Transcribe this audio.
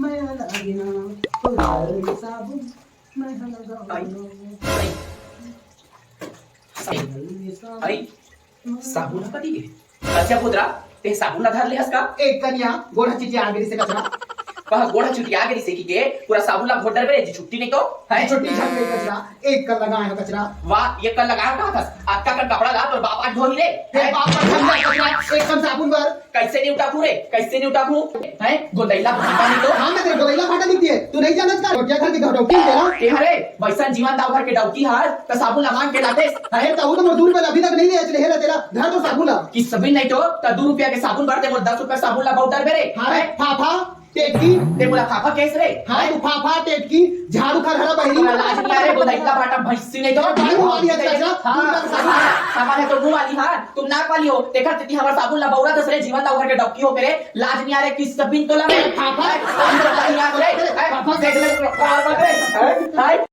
मैं लगाना तो साबुन मैं लगाऊंगा आई साबुन कधी घे अच्छा पुत्रा ते साबुन धरले हस का एक कन्या गोढ़ा चिट्ठी आ गई से कचरा पहा गोड़ा छुट्टी आ गई से की के पूरा साबुन ला घोटर बे जी छुट्टी नहीं तो है छुट्टी झड़ गई कचरा एक कल लगा है कचरा वाह ये कल लगाया कहां था आपका कल कपड़ा ला और बाप आज धो ले फिर बाप पर ठंडा कचरा एक कल साबुन भर कैसे नहीं उठाकू रे कैसे नहीं उठाकू है गोदैला भाटा नहीं तो हाँ मैं तेरे गोदैला फाटा दिखती है तू नहीं जानत का रोटिया घर के डौकी देला के हरे वैसा जीवन दाव भर के डौकी हार तो साबुन ला मांग के लाते अरे तो तो मजदूर पर अभी तक नहीं ले चले हेला तेरा घर तो साबुन ला कि सभी नहीं तो 2 रुपया के साबुन भर दे मोर 10 रुपया साबुन ला बहुतर बेरे हाँ फाफा टेटकी ते बोला फाफा कैस रे हाँ तू फाफा टेटकी झाड़ू खर हरा बहरी लाज नहीं आ रे गोदैला भाटा भैंसी नहीं तो मुंह वाली है कचरा हमारे तो मुंह वाली हां तुम नाक वाली हो देखा तिथि हमारा साबुन ला बौरा दसरे जीवन दाव भर के डौकी हो करे लाज नहीं आ रे किस सबिन तो ला रे फाफा देख ले हाय